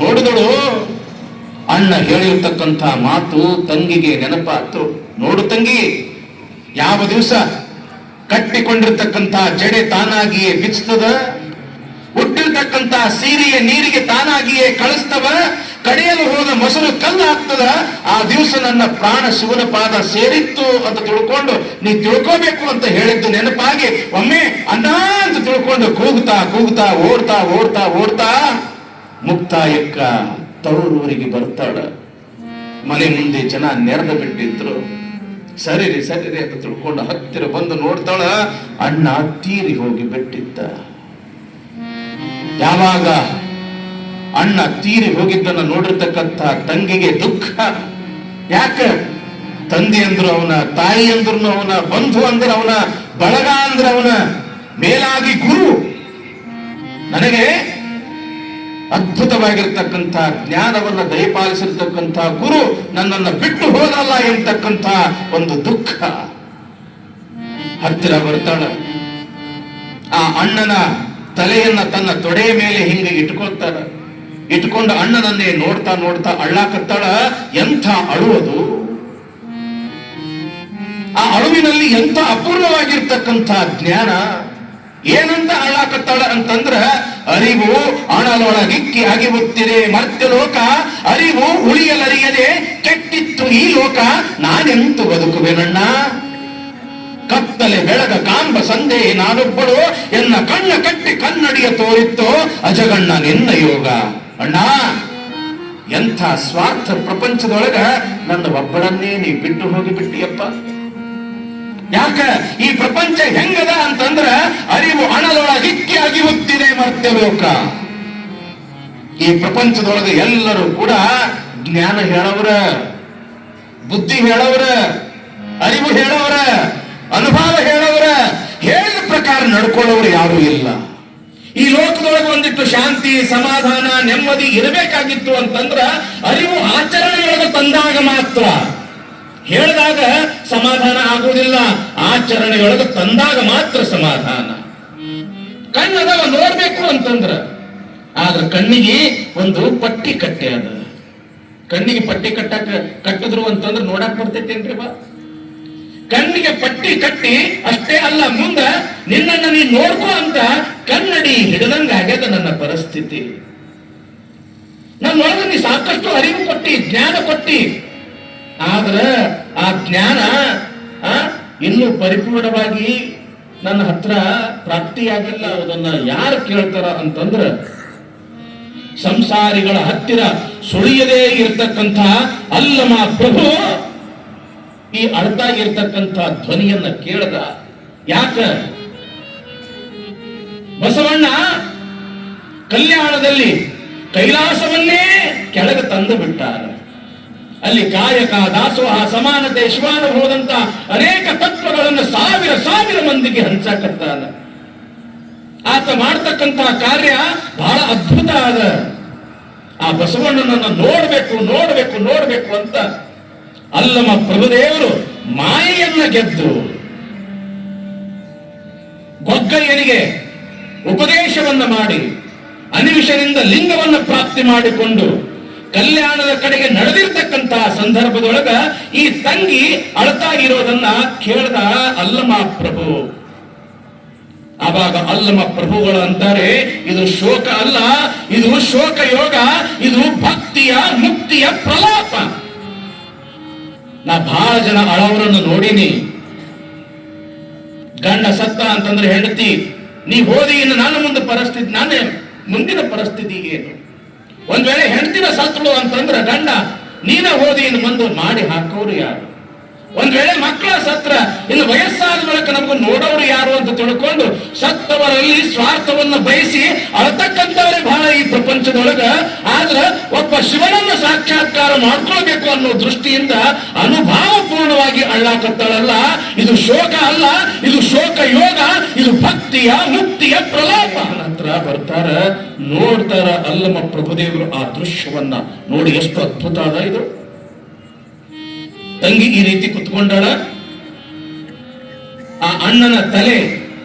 ನೋಡಿದಳು, ಅಣ್ಣ ಹೇಳಿರ್ತಕ್ಕಂಥ ಮಾತು ತಂಗಿಗೆ ನೆನಪಾತು. ನೋಡು ತಂಗಿ, ಯಾವ ದಿವಸ ಕಟ್ಟಿಕೊಂಡಿರ್ತಕ್ಕಂಥ ಜಡೆ ತಾನಾಗಿಯೇ ಬಿಚ್ಚತದ, ಹುಟ್ಟಿರ್ತಕ್ಕಂಥ ಸೀರೆಯ ನೀರಿಗೆ ತಾನಾಗಿಯೇ ಕಳಿಸ್ತವ, ಕಡೆಯಲು ಹೋದ ಮೊಸರು ಕಲ್ಲು ಆಗ್ತದ, ಆ ದಿವಸ ನನ್ನ ಪ್ರಾಣ ಶಿವನ ಪಾದ ಸೇರಿತ್ತು ಅಂತ ತಿಳ್ಕೊಂಡು ನೀ ತಿಳ್ಕೋಬೇಕು ಅಂತ ಹೇಳಿದ್ದು ನೆನಪಾಗಿ ಒಮ್ಮೆ ಅಣ್ಣ ಅಂತ ತಿಳ್ಕೊಂಡು ಕೂಗುತ್ತಾ ಓಡ್ತಾ ಮುಕ್ತಾಯಕ್ಕ ತವರೂರಿಗೆ ಬರ್ತಾಳ. ಮನೆ ಮುಂದೆ ಜನ ನೆರೆದು ಬಿಟ್ಟಿದ್ರು. ಸರಿ ಅಂತ ತಿಳ್ಕೊಂಡು ಹತ್ತಿರ ಬಂದು ನೋಡ್ತಾಳ, ಅಣ್ಣ ತೀರಿ ಹೋಗಿ ಬಿಟ್ಟಿದ್ದ. ಯಾವಾಗ ಅಣ್ಣ ತೀರಿ ಹೋಗಿದ್ದನ್ನ ನೋಡಿರ್ತಕ್ಕಂಥ ತಂಗಿಗೆ ದುಃಖ. ಯಾಕ? ತಂದೆ ಅಂದ್ರು ಅವನ, ತಾಯಿ ಅಂದ್ರು ಅವನ, ಬಂಧು ಅಂದ್ರೆ ಅವನ, ಬಳಗ ಅಂದ್ರೆ ಅವನ, ಮೇಲಾಗಿ ಗುರು. ನನಗೆ ಅದ್ಭುತವಾಗಿರ್ತಕ್ಕಂಥ ಜ್ಞಾನವನ್ನ ದಯಪಾಲಿಸಿರ್ತಕ್ಕಂಥ ಗುರು ನನ್ನನ್ನು ಬಿಟ್ಟು ಹೋದಲ್ಲ ಎಂತಕ್ಕಂಥ ಒಂದು ದುಃಖ. ಹತ್ತಿರ ಬರ್ತಾಳ, ಆ ಅಣ್ಣನ ತಲೆಯನ್ನ ತನ್ನ ತೊಡೆಯ ಮೇಲೆ ಹಿಂಗೆ ಇಟ್ಕೊಳ್ತಾಳ. ಇಟ್ಕೊಂಡು ಅಣ್ಣನನ್ನೇ ನೋಡ್ತಾ ನೋಡ್ತಾ ಅಳ್ಳಾಕತ್ತಾಳ. ಎಂಥ ಅಳುವುದು! ಆ ಅಳುವಿನಲ್ಲಿ ಎಂಥ ಅಪೂರ್ವವಾಗಿರ್ತಕ್ಕಂಥ ಜ್ಞಾನ. ಏನಂತ ಅಳ್ಳಾಕತ್ತಾಳ ಅಂತಂದ್ರ, ಅರಿವು ಅಣಲೊಳಗಿಕ್ಕಿ ಅಗಿಬುತ್ತಿದೆ ಮರ್ತ್ಯ ಲೋಕ, ಅರಿವು ಉಳಿಯಲರಿಯದೆ ಕೆಟ್ಟಿತ್ತು ಈ ಲೋಕ, ನಾನೆಂತು ಬದುಕುವೆನಣ್ಣ. ಕತ್ತಲೆ ಬೆಳಗ ಕಾಂಬ ಸಂಧೆ ನಾನೊಬ್ಬಳು, ಎನ್ನ ಕಣ್ಣ ಕಟ್ಟಿ ಕನ್ನಡಿಯ ತೋರಿತ್ತೋ ಅಜಗಣ್ಣ ನಿನ್ನ ಯೋಗ. ಅಣ್ಣ, ಎಂಥ ಸ್ವಾರ್ಥ ಪ್ರಪಂಚದೊಳಗ ನನ್ನ ಒಬ್ಬಳನ್ನೇ ನೀ ಬಿಟ್ಟು ಹೋಗಿ ಬಿಟ್ಟಿಯಪ್ಪ. ಯಾಕ ಈ ಪ್ರಪಂಚ ಹೆಂಗದ ಅಂತಂದ್ರ, ಅರಿವು ಅಣಲೊಳಗಿಕ್ಕಿ ಅಗಿಯುತ್ತಿದೆ ಮರ್ತ್ಯ ಲೋಕ. ಈ ಪ್ರಪಂಚದೊಳಗೆ ಎಲ್ಲರೂ ಕೂಡ ಜ್ಞಾನ ಹೇಳವ್ರ, ಬುದ್ಧಿ ಹೇಳವ್ರ, ಅರಿವು ಹೇಳವ್ರ, ಅನುಭವ ಹೇಳವ್ರ, ಹೇಳಿದ ಪ್ರಕಾರ ನಡ್ಕೊಳ್ಳೋರು ಯಾರು ಇಲ್ಲ. ಈ ಲೋಕದೊಳಗೆ ಒಂದಿಟ್ಟು ಶಾಂತಿ, ಸಮಾಧಾನ, ನೆಮ್ಮದಿ ಇರಬೇಕಾಗಿತ್ತು ಅಂತಂದ್ರ ಅರಿವು ಆಚರಣೆಯೊಳಗೆ ತಂದಾಗ ಮಾತ್ರ. ಹೇಳಿದಾಗ ಸಮಾಧಾನ ಆಗುವುದಿಲ್ಲ, ಆಚರಣೆಯೊಳಗೆ ತಂದಾಗ ಮಾತ್ರ ಸಮಾಧಾನ. ಕಣ್ಣದವ ನೋಡ್ಬೇಕು ಅಂತಂದ್ರ, ಆದ್ರೆ ಕಣ್ಣಿಗೆ ಒಂದು ಪಟ್ಟಿ ಕಟ್ಟೆ ಅದ. ಕಣ್ಣಿಗೆ ಪಟ್ಟಿ ಕಟ್ಟಿದ್ರು ಅಂತಂದ್ರೆ ನೋಡಕ್ ಬರ್ತೈತೇನ್ರಿ ಬಾ? ಕಣ್ಣಿಗೆ ಪಟ್ಟಿ ಕಟ್ಟಿ ಅಷ್ಟೇ ಅಲ್ಲ, ಮುಂದ ನಿನ್ನನ್ನು ನೀ ನೋಡ್ಕೋ ಅಂತ ಕನ್ನಡಿ ಹಿಡಿದಂಗ ಆಗ್ಯದ ನನ್ನ ಪರಿಸ್ಥಿತಿ. ನನ್ನೊಳಗೆ ನೀ ಸಾಕಷ್ಟು ಅರಿವು ಕೊಟ್ಟಿ, ಜ್ಞಾನ ಕೊಟ್ಟಿ, ಆದ್ರ ಆ ಜ್ಞಾನ ಇನ್ನೂ ಪರಿಪೂರ್ಣವಾಗಿ ನನ್ನ ಹತ್ರ ಪ್ರಾಪ್ತಿಯಾಗಿಲ್ಲ. ಅದನ್ನ ಯಾರು ಕೇಳ್ತಾರ ಅಂತಂದ್ರ, ಸಂಸಾರಿಗಳ ಹತ್ತಿರ ಸುಳಿಯದೇ ಇರತಕ್ಕಂಥ ಅಲ್ಲಮ ಪ್ರಭು ಈ ಅರ್ಥಾಗಿರ್ತಕ್ಕಂಥ ಧ್ವನಿಯನ್ನ ಕೇಳದ. ಯಾಕ? ಬಸವಣ್ಣ ಕಲ್ಯಾಣದಲ್ಲಿ ಕೈಲಾಸವನ್ನೇ ಕೆಳಗೆ ತಂದು ಬಿಟ್ಟಾರ. ಅಲ್ಲಿ ಕಾಯಕ, ದಾಸೋಹ, ಸಮಾನತೆ, ಶಿವಾನುಭವದಂತ ಅನೇಕ ತತ್ವಗಳನ್ನು ಸಾವಿರ ಸಾವಿರ ಮಂದಿಗೆ ಹಂಚಕತ್ತಾನ. ಆತ ಮಾಡ್ತಕ್ಕಂಥ ಕಾರ್ಯ ಬಹಳ ಅದ್ಭುತ ಆದ. ಆ ಬಸವಣ್ಣನನ್ನು ನೋಡ್ಬೇಕು ನೋಡ್ಬೇಕು ನೋಡ್ಬೇಕು ಅಂತ ಅಲ್ಲಮ ಪ್ರಭುದೇವರು ಮಾಯೆಯನ್ನ ಗೆದ್ದು ಗೊಗ್ಗಯ್ಯನಿಗೆ ಉಪದೇಶವನ್ನ ಮಾಡಿ ಅನಿಮಿಷದಿಂದ ಲಿಂಗವನ್ನು ಪ್ರಾಪ್ತಿ ಮಾಡಿಕೊಂಡು ಕಲ್ಯಾಣದ ಕಡೆಗೆ ನಡೆದಿರ್ತಕ್ಕಂತಹ ಸಂದರ್ಭದೊಳಗ ಈ ತಂಗಿ ಅಳ್ತಾ ಇರೋದನ್ನ ಕೇಳ್ದ ಅಲ್ಲಮ ಪ್ರಭು. ಆವಾಗ ಅಲ್ಲಮ ಪ್ರಭುಗಳು ಅಂತಾರೆ, ಇದು ಶೋಕ ಅಲ್ಲ, ಇದು ಶೋಕ ಯೋಗ, ಇದು ಭಕ್ತಿಯ ಮುಕ್ತಿಯ ಪ್ರಲಾಪ. ನಾ ಬಹಳ ಜನ ಅಳವರನ್ನು ನೋಡಿನಿ. ಗಂಡ ಸತ್ತ ಅಂತಂದ್ರೆ ಹೆಂಡತಿ, ನೀ ಹೋದಿ, ಇನ್ನು ನನ್ನ ಮುಂದಿನ ಪರಿಸ್ಥಿತಿ ಏನು? ಒಂದ್ ವೇಳೆ ಹೆಂಡತಿನ ಸತ್ತಳು ಅಂತಂದ್ರೆ ಗಂಡ, ನೀನ ಹೋದಿ, ಇನ್ನು ಮುಂದೆ ಮಾಡಿ ಹಾಕೋರು ಯಾರು? ಒಂದ್ ವೇಳೆ ಮಕ್ಕಳ ಸತ್ರ, ಇನ್ನು ವಯಸ್ಸಾದ ಬಳಿಕ ನಮಗೂ ನೋಡೋರು ಯಾರು ಅಂತ ತಿಳ್ಕೊಂಡು ಸತ್ತವರಲ್ಲಿ ಸ್ವಾರ್ಥವನ್ನು ಬಯಸಿ ಅಳತಕ್ಕಂಥವರೇ ಬಹಳ ಈ ಪ್ರಪಂಚದೊಳಗ. ಆದ್ರ ಒಬ್ಬ ಶಿವನನ್ನು ಸಾಕ್ಷಾತ್ಕಾರ ಮಾಡ್ಕೊಳ್ಬೇಕು ಅನ್ನೋ ದೃಷ್ಟಿಯಿಂದ ಅನುಭಾವಪೂರ್ಣವಾಗಿ ಅಳ್ಳಾಕತ್ತಾಳಲ್ಲ. ಇದು ಶೋಕ ಅಲ್ಲ, ಇದು ಶೋಕ ಯೋಗ, ಇದು ಭಕ್ತಿಯ ಮುಕ್ತಿಯ ಪ್ರಲಾಪ. ನಂತರ ಬರ್ತಾರ, ನೋಡ್ತಾರ ಅಲ್ಲಮ ಪ್ರಭುದೇವರು ಆ ದೃಶ್ಯವನ್ನ ನೋಡಿ, ಎಷ್ಟು ಅದ್ಭುತ ಅದ ಇದು. ತಂಗಿ ಈ ರೀತಿ ಕುತ್ಕೊಂಡಾಳ, ಆ ಅಣ್ಣನ ತಲೆ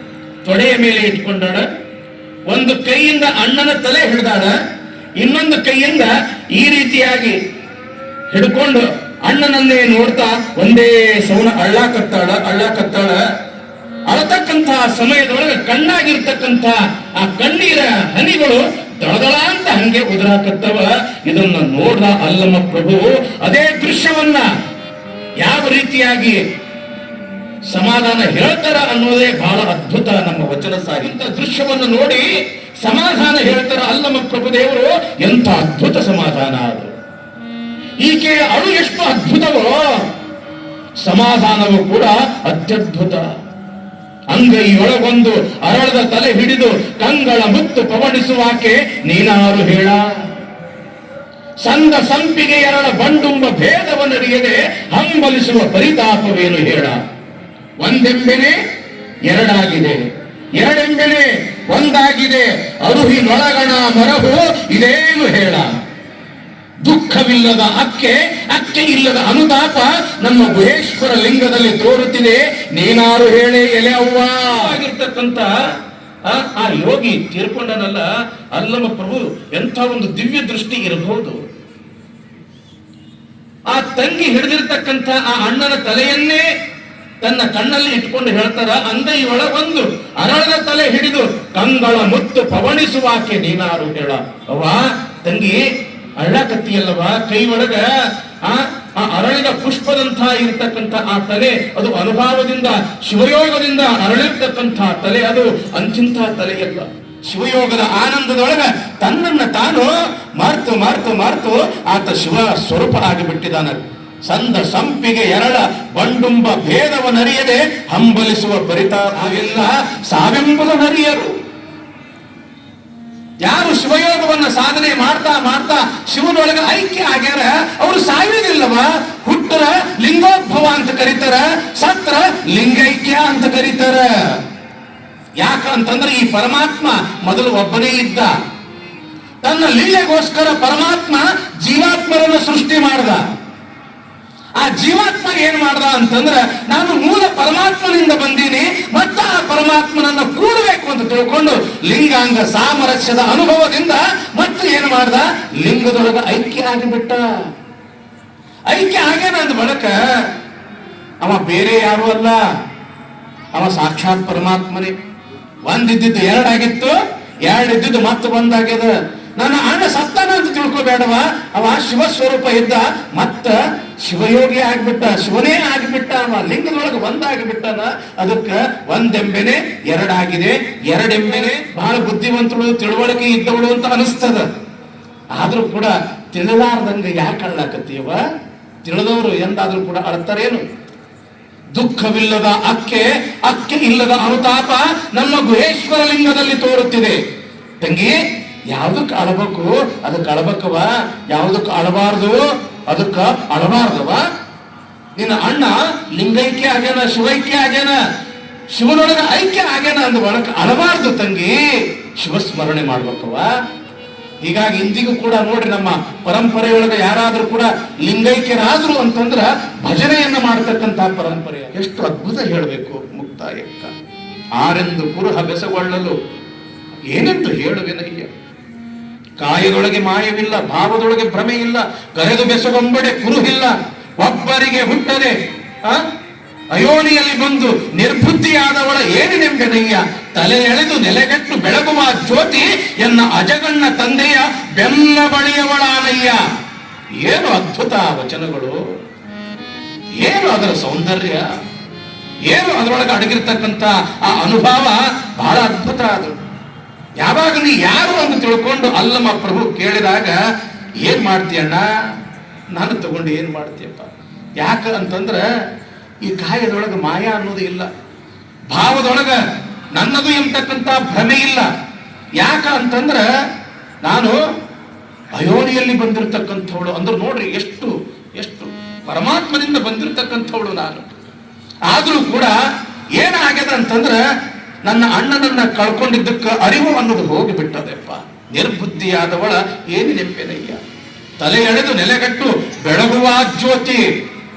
ತೊಡೆಯ ಮೇಲೆ ಇಟ್ಕೊಂಡಾಳ. ಒಂದು ಕೈಯಿಂದ ಅಣ್ಣನ ತಲೆ ಹಿಡ್ದಾಳ, ಇನ್ನೊಂದು ಕೈಯಿಂದ ಈ ರೀತಿಯಾಗಿ ಹಿಡ್ಕೊಂಡು ಅಣ್ಣನನ್ನೇ ನೋಡ್ತಾ ಒಂದೇ ಸೌನ ಅಳ್ಳಾಕತ್ತಾಳ. ಅಳತಕ್ಕಂತಹ ಸಮಯದೊಳಗೆ ಕಣ್ಣಾಗಿರ್ತಕ್ಕಂಥ ಆ ಕಣ್ಣೀರ ಹನಿಗಳು ದಳದಳ ಅಂತ ಹಂಗೆ ಉದುರಾಕತ್ತವ. ಇದನ್ನ ನೋಡ್ದ ಅಲ್ಲಮ ಪ್ರಭು ಅದೇ ದೃಶ್ಯವನ್ನ ಯಾವ ರೀತಿಯಾಗಿ ಸಮಾಧಾನ ಹೇಳ್ತಾರ ಅನ್ನೋದೇ ಬಹಳ ಅದ್ಭುತ. ನಮ್ಮ ವಚನ ಸಾಹಿತ್ಯ ದೃಶ್ಯವನ್ನು ನೋಡಿ ಸಮಾಧಾನ ಹೇಳ್ತಾರ ಅಲ್ಲಮ ಪ್ರಭುದೇವರು. ಎಂಥ ಅದ್ಭುತ ಸಮಾಧಾನ ಅದು! ಈಕೆ ಅಳು ಎಷ್ಟು ಅದ್ಭುತವೋ, ಸಮಾಧಾನವೂ ಕೂಡ ಅತ್ಯದ್ಭುತ. ಅಂಗೈಯೊಳಗೊಂದು ಅರಳದ ತಲೆ ಹಿಡಿದು ಕಂಗಳ ಮುತ್ತು ಪವಣಿಸುವಾಕೆ ನೀನಾರು ಹೇಳ. ಸಂದ ಸಂಪಿಗೆ ಎರಳ ಬಂಡುಂಬ ಭೇದವನ್ನರಿಯದೆ ಹಂಬಲಿಸುವ ಪರಿತಾಪವೇನು ಹೇಳ. ಒಂದೆಂಬೆನೆ ಎರಡಾಗಿದೆ, ಎರಡೆಂಬೆನೆ ಒಂದಾಗಿದೆ ಅರುಹಿನೊಳಗಣ ಮರವು ಇದೇನು ಹೇಳ. ದುಃಖವಿಲ್ಲದ ಅಕ್ಕೆ ಇಲ್ಲದ ಅನುತಾಪ ನಮ್ಮ ಗುಹೇಶ್ವರ ಲಿಂಗದಲ್ಲಿ ತೋರುತ್ತಿದೆ, ನೀನಾರು ಹೇಳೇ ಎಲೆ ಅವ್ವ ಆಗಿರ್ತಕ್ಕಂಥ ಆ ಯೋಗಿ ತೀರ್ಕೊಂಡನಲ್ಲ, ಅಲ್ಲಮ ಪ್ರಭು ಎಂಥ ಒಂದು ದಿವ್ಯ ದೃಷ್ಟಿ ಇರಬಹುದು. ಆ ತಂಗಿ ಹಿಡಿದಿರ್ತಕ್ಕಂಥ ಆ ಅಣ್ಣನ ತಲೆಯನ್ನೇ ತನ್ನ ಕಣ್ಣಲ್ಲಿ ಇಟ್ಕೊಂಡು ಹೇಳ್ತಾರ, ಅಂದೈಯೊಳ ಒಂದು ಅರಳದ ತಲೆ ಹಿಡಿದು ಕಂಗಳ ಮುತ್ತು ಪವಣಿಸುವಾಕೆ ನೀನಾರು ಹೇಳ. ಅವ್ವ ತಂಗಿ ಅಳ್ಳಕತ್ತಿಯಲ್ಲವ, ಕೈ ಒಳಗ ಆ ಅರಳಿದ ಪುಷ್ಪದಂತ ಇರ್ತಕ್ಕಂಥ ಆ ತಲೆ, ಅದು ಅನುಭವದಿಂದ ಶಿವಯೋಗದಿಂದ ಅರಳಿರ್ತಕ್ಕಂಥ ತಲೆ, ಅದು ಅಂತಿಂಥ ತಲೆಯಲ್ಲ. ಶಿವಯೋಗದ ಆನಂದದೊಳಗ ತನ್ನನ್ನ ತಾನು ಮಾರ್ತು ಆತ ಶಿವ ಸ್ವರೂಪ ಆಗಿಬಿಟ್ಟಿದ್ದಾನ. ಸಂದ ಸಂಪಿಗೆ ಎರಳ ಬಂಡುಂಬ ಭೇದವನರಿಯದೆ ಹಂಬಲಿಸುವ ಪರಿತಾಪವಿಲ್ಲ ಸಾವೆಂಬುದನರಿಯರು. ಯಾರು ಶಿವಯೋಗವನ್ನ ಸಾಧನೆ ಮಾಡ್ತಾ ಶಿವನೊಳಗ ಐಕ್ಯ ಆಗ್ಯಾರ, ಅವರು ಸಾಯುವುದಿಲ್ಲವ. ಹುಟ್ಟರ ಲಿಂಗೋದ್ಭವ ಅಂತ ಕರೀತಾರ, ಸತ್ರ ಲಿಂಗೈಕ್ಯ ಅಂತ ಕರೀತಾರ. ಯಾಕಂತಂದ್ರೆ ಈ ಪರಮಾತ್ಮ ಮೊದಲು ಒಬ್ಬನೇ ಇದ್ದ. ತನ್ನ ಲೀಲೆಗೋಸ್ಕರ ಪರಮಾತ್ಮ ಜೀವಾತ್ಮರನ್ನು ಸೃಷ್ಟಿ ಮಾಡ್ದ. ಆ ಜೀವಾತ್ಮ ಏನ್ ಮಾಡ್ದ ಅಂತಂದ್ರೆ, ನಾನು ಮೂಲ ಪರಮಾತ್ಮನಿಂದ ಬಂದೀನಿ, ಮತ್ತ ಆ ಪರಮಾತ್ಮನನ್ನ ಕೂಡಬೇಕು ಅಂತ ತಿಳ್ಕೊಂಡು ಲಿಂಗಾಂಗ ಸಾಮರಸ್ಯದ ಅನುಭವದಿಂದ ಮತ್ತೆ ಏನ್ ಮಾಡ್ದ, ಲಿಂಗದೊಳಗ ಐಕ್ಯ ಆಗಿಬಿಟ್ಟ. ಐಕ್ಯ ಆಗ್ಯಾನ ಅಂದ ಬಳಕ ಅವ ಬೇರೆ ಯಾರು ಅಲ್ಲ, ಅವ ಸಾಕ್ಷಾತ್ ಪರಮಾತ್ಮನೇ. ಒಂದಿದ್ದು ಎರಡಾಗಿತ್ತು, ಎರಡಿದ್ದು ಮತ್ತೆ ಒಂದಾಗ್ಯದ. ನನ್ನ ಅಣ್ಣ ಸತ್ತಾನ ಅಂತ ತಿಳ್ಕೊಬೇಡವ, ಅವ ಶಿವ ಸ್ವರೂಪ ಇದ್ದ, ಮತ್ತ ಶಿವಯೋಗಿ ಆಗ್ಬಿಟ್ಟ, ಶಿವನೇ ಆಗಿಬಿಟ್ಟ. ಅವ ಲಿಂಗದೊಳಗೆ ಒಂದಾಗಿಬಿಟ್ಟನ. ಅದಕ್ಕ ಒಂದೆಂಬೆನೆ ಎರಡಾಗಿದೆ. ಎರಡೆಂಬೆನೆ ಬಹಳ ಬುದ್ಧಿವಂತಳು, ತಿಳುವಳಿಕೆ ಇದ್ದವಳು ಅಂತ ಅನಿಸ್ತದ. ಆದ್ರೂ ಕೂಡ ತಿಳಿಲಾರ್ದಂಗ ಯಾಕೆ ಅಳ್ಳಾಕತ್ತೀವ? ತಿಳಿದವರು ಎಂದಾದ್ರೂ ಕೂಡ ಅಳ್ತಾರೇನು? ದುಃಖವಿಲ್ಲದ ಅಕ್ಕೆ ಇಲ್ಲದ ಅನುತಾಪ ನಮ್ಮ ಗುಹೇಶ್ವರ ಲಿಂಗದಲ್ಲಿ ತೋರುತ್ತಿದೆ. ತಂಗಿ, ಯಾವುದಕ್ಕೆ ಅಳಬೇಕು ಅದಕ್ಕೆ ಅಳಬೇಕವ, ಯಾವುದಕ್ಕೆ ಅಳಬಾರ್ದು ಅದಕ್ಕ ಅಳಬಾರ್ದವ. ನಿನ್ನ ಅಣ್ಣ ಲಿಂಗೈಕ್ಯ ಆಗ್ಯಾನ, ಶಿವೈಕ್ಯ ಆಗ್ಯಾನ, ಶಿವನೊಳಗ ಐಕ್ಯ ಆಗ್ಯಾನ ಅಂದ ಒಳಕ ಅಳಬಾರ್ದು ತಂಗಿ, ಶಿವಸ್ಮರಣೆ ಮಾಡ್ಬೇಕವ. ಹೀಗಾಗಿ ಇಂದಿಗೂ ಕೂಡ ನೋಡ್ರಿ, ನಮ್ಮ ಪರಂಪರೆಯೊಳಗೆ ಯಾರಾದ್ರೂ ಕೂಡ ಲಿಂಗೈಕ್ಯರಾದ್ರು ಅಂತಂದ್ರ ಭಜನೆಯನ್ನ ಮಾಡತಕ್ಕಂತ ಪರಂಪರೆ ಎಷ್ಟು ಅದ್ಭುತ ಹೇಳಬೇಕು. ಮುಕ್ತಾಯಕ್ಕ ಆರೆಂದು ಕುರುಹ ಬೆಸಗೊಳ್ಳಲು ಏನೆಂದು ಹೇಳುವೆನಯ್ಯ. ಕಾಯದೊಳಗೆ ಮಾಯವಿಲ್ಲ, ಭಾವದೊಳಗೆ ಭ್ರಮೆ ಇಲ್ಲ, ಕರೆದು ಬೆಸಗೊಂಬಡೆ ಕುರುಹಿಲ್ಲ. ಒಬ್ಬರಿಗೆ ಹುಟ್ಟದೆ ಅಯೋನಿಯಲ್ಲಿ ಬಂದು ನಿರ್ಬುದ್ಧಿಯಾದವಳ ಏನಿನೆಂಬೆನಯ್ಯ. ತಲೆ ಎಳೆದು ನೆಲೆಗಟ್ಟು ಬೆಳಗುವ ಜ್ಯೋತಿ ಎನ್ನ ಅಜಗಣ್ಣ ತಂದೆಯ ಬೆನ್ನ ಬಳಿಯವಳಾನಯ್ಯ. ಏನು ಅದ್ಭುತ ವಚನಗಳು, ಏನು ಅದರ ಸೌಂದರ್ಯ, ಏನು ಅದರೊಳಗೆ ಅಡಗಿರ್ತಕ್ಕಂಥ ಆ ಅನುಭವ ಬಹಳ ಅದ್ಭುತ. ಅದು ಯಾವಾಗ ನೀ ಯಾರು ಅಂತ ತಿಳ್ಕೊಂಡು ಅಲ್ಲಮ ಪ್ರಭು ಕೇಳಿದಾಗ, ಏನ್ ಮಾಡ್ತೀಯಣ್ಣ, ನಾನು ತಗೊಂಡು ಏನ್ ಮಾಡ್ತೀಯಪ್ಪ? ಯಾಕ ಅಂತಂದ್ರ ಈ ಕಾಯದೊಳಗೆ ಮಾಯಾ ಅನ್ನೋದು ಇಲ್ಲ, ಭಾವದೊಳಗ ನನ್ನದು ಎಂಬತಕ್ಕಂಥ ಭ್ರಮೆ ಇಲ್ಲ. ಯಾಕ ಅಂತಂದ್ರ ನಾನು ಅಯೋನಿಯಲ್ಲಿ ಬಂದಿರತಕ್ಕಂಥವಳು. ಅಂದ್ರೆ ನೋಡ್ರಿ, ಎಷ್ಟು ಎಷ್ಟು ಪರಮಾತ್ಮನಿಂದ ಬಂದಿರತಕ್ಕಂಥವಳು ನಾನು. ಆದ್ರೂ ಕೂಡ ಏನಾಗ್ಯದ ಅಂತಂದ್ರ ನನ್ನ ಅಣ್ಣನನ್ನ ಕಳ್ಕೊಂಡಿದ್ದಕ್ಕೆ ಅರಿವು ಅನ್ನೋದು ಹೋಗಿಬಿಟ್ಟದೆಪ್ಪ. ನಿರ್ಬುದ್ಧಿಯಾದವಳ ಏನು ನೆಂಪೆನಯ್ಯ. ತಲೆ ಎಳೆದು ನೆಲೆಗಟ್ಟು ಬೆಳಗುವ ಜ್ಯೋತಿ.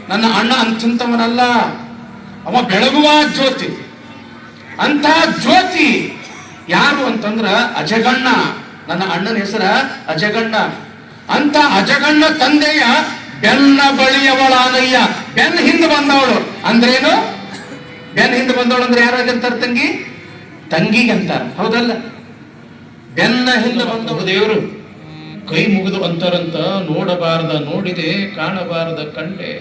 ನನ್ನ ಅಣ್ಣ ಅಂತಿಂತವನಲ್ಲ, ಅವ ಬೆಳಗುವ ಜ್ಯೋತಿ. ಅಂತ ಜ್ಯೋತಿ ಯಾರು ಅಂತಂದ್ರ ಅಜಗಣ್ಣ. ನನ್ನ ಅಣ್ಣನ ಹೆಸರ ಅಜಗಣ್ಣ. ಅಂತ ಅಜಗಣ್ಣ ತಂದೆಯ ಬೆನ್ನ ಬಳಿಯವಳಾನಯ್ಯ. ಬೆನ್ನ ಹಿಂದೆ ಬಂದವಳು ಅಂದ್ರೇನು? ಬೆನ್ನ ಹಿಂದೆ ಬಂದವಳು ಅಂದ್ರೆ ಯಾರಾಗಂತಾರ? ತಂಗಿ, ತಂಗಿಗೆ ಅಂತಾರ, ಹೌದಲ್ಲ? ಬೆನ್ನ ಹಿಂದೆ ಬಂದವಳು ದೇವರು ಕೈ ಮುಗಿದು ಅಂತಾರಂತ. ನೋಡಬಾರದ ನೋಡಿದೆ, ಕಾಣಬಾರದ ಕಂಡೆ.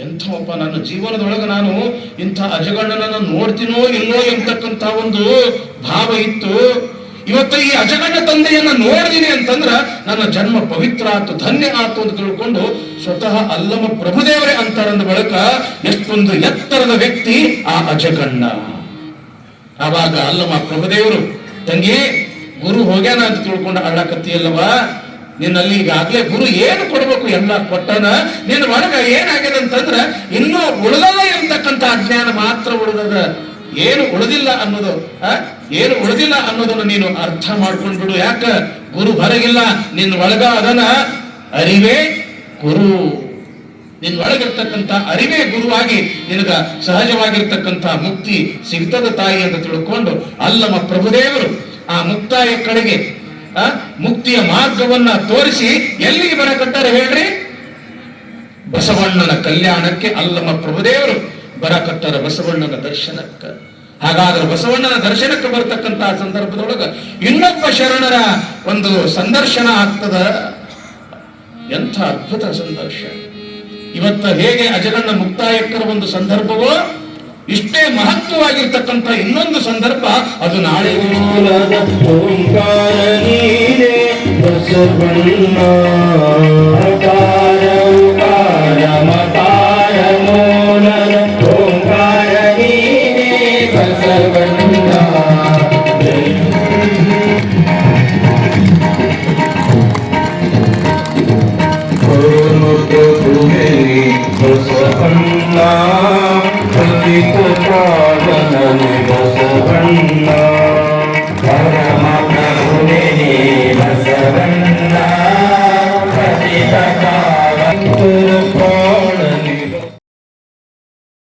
ಎಂಥವಪ್ಪ, ನನ್ನ ಜೀವನದೊಳಗೆ ನಾನು ಇಂಥ ಅಜಗಣ್ಣನನ್ನು ನೋಡ್ತೀನೋ ಇಲ್ಲೋ ಎಂಬತಕ್ಕಂಥ ಒಂದು ಭಾವ ಇತ್ತು. ಇವತ್ತು ಈ ಅಜಗಣ್ಣ ತಂದೆಯನ್ನ ನೋಡಿದೀನಿ ಅಂತಂದ್ರ ನನ್ನ ಜನ್ಮ ಪವಿತ್ರ ಆತು, ಧನ್ಯ ಆತು ಅಂತ ತಿಳ್ಕೊಂಡು ಸ್ವತಃ ಅಲ್ಲಮ ಪ್ರಭುದೇವರೇ ಅಂತಾರಂದ ಬಳಿಕ ಎಷ್ಟೊಂದು ಎತ್ತರದ ವ್ಯಕ್ತಿ ಆ ಅಜಗಣ್ಣ. ಆವಾಗ ಅಲ್ಲಮ ಪ್ರಭುದೇವರು, ತಂಗಿ ಗುರು ಹೋಗ್ಯಾನ ಅಂತ ತಿಳ್ಕೊಂಡು ಅಳ್ಳಕತ್ತಿಯಲ್ಲವ, ನಿನ್ನಲ್ಲಿ ಈಗಾಗ್ಲೇ ಗುರು ಏನು ಕೊಡ್ಬೇಕು ಎಲ್ಲ ಕೊಟ್ಟನ. ನಿನ್ನ ಒಳಗ ಏನಾಗ್ಯದ ಅಂತಂದ್ರ ಇನ್ನೂ ಉಳಿದಲ್ಲ ಇರ್ತಕ್ಕಂಥ ಅಜ್ಞಾನ ಮಾತ್ರ ಉಳಿದದ, ಏನು ಉಳಿದಿಲ್ಲ ಅನ್ನೋದು ಏನು ಉಳಿದಿಲ್ಲ ಅನ್ನೋದನ್ನು ನೀನು ಅರ್ಥ ಮಾಡ್ಕೊಂಡು ಬಿಡು. ಯಾಕ ಗುರು ಹೊರಗಿಲ್ಲ, ನಿನ್ನ ಒಳಗ ಅದನ್ನ ಅರಿವೇ ಗುರು. ನಿನ್ನ ಒಳಗಿರ್ತಕ್ಕಂಥ ಅರಿವೇ ಗುರುವಾಗಿ ನಿನಗ ಸಹಜವಾಗಿರ್ತಕ್ಕಂಥ ಮುಕ್ತಿ ಸಿಗ್ತದ ತಾಯಿ ಅಂತ ತಿಳ್ಕೊಂಡು ಅಲ್ಲಮ ಪ್ರಭುದೇವರು ಆ ಮುಕ್ತಾಯ ಕಡೆಗೆ ಮುಕ್ತಿಯ ಮಾರ್ಗವನ್ನ ತೋರಿಸಿ ಎಲ್ಲಿಗೆ ಬರಕಟ್ಟಾರೆ ಹೇಳ್ರಿ? ಬಸವಣ್ಣನ ಕಲ್ಯಾಣಕ್ಕೆ ಅಲ್ಲಮ ಪ್ರಭುದೇವರು ಬರಕಟ್ಟಾರ, ಬಸವಣ್ಣನ ದರ್ಶನಕ್ಕೆ. ಹಾಗಾದ್ರೆ ಬಸವಣ್ಣನ ದರ್ಶನಕ್ಕೆ ಬರ್ತಕ್ಕಂತಹ ಸಂದರ್ಭದೊಳಗ ಇನ್ನೊಬ್ಬ ಶರಣರ ಒಂದು ಸಂದರ್ಶನ ಆಗ್ತದ. ಎಂಥ ಅದ್ಭುತ ಸಂದರ್ಶನ! ಇವತ್ತ ಹೇಗೆ ಅಜಗಣ್ಣ ಮುಕ್ತಾಯಕ್ಕರ ಒಂದು ಸಂದರ್ಭವೋ ಇಷ್ಟೇ ಮಹತ್ವವಾಗಿರ್ತಕ್ಕಂಥ ಇನ್ನೊಂದು ಸಂದರ್ಭ ಅದು ನಾಳೆ. ಬಸವಣ್ಣ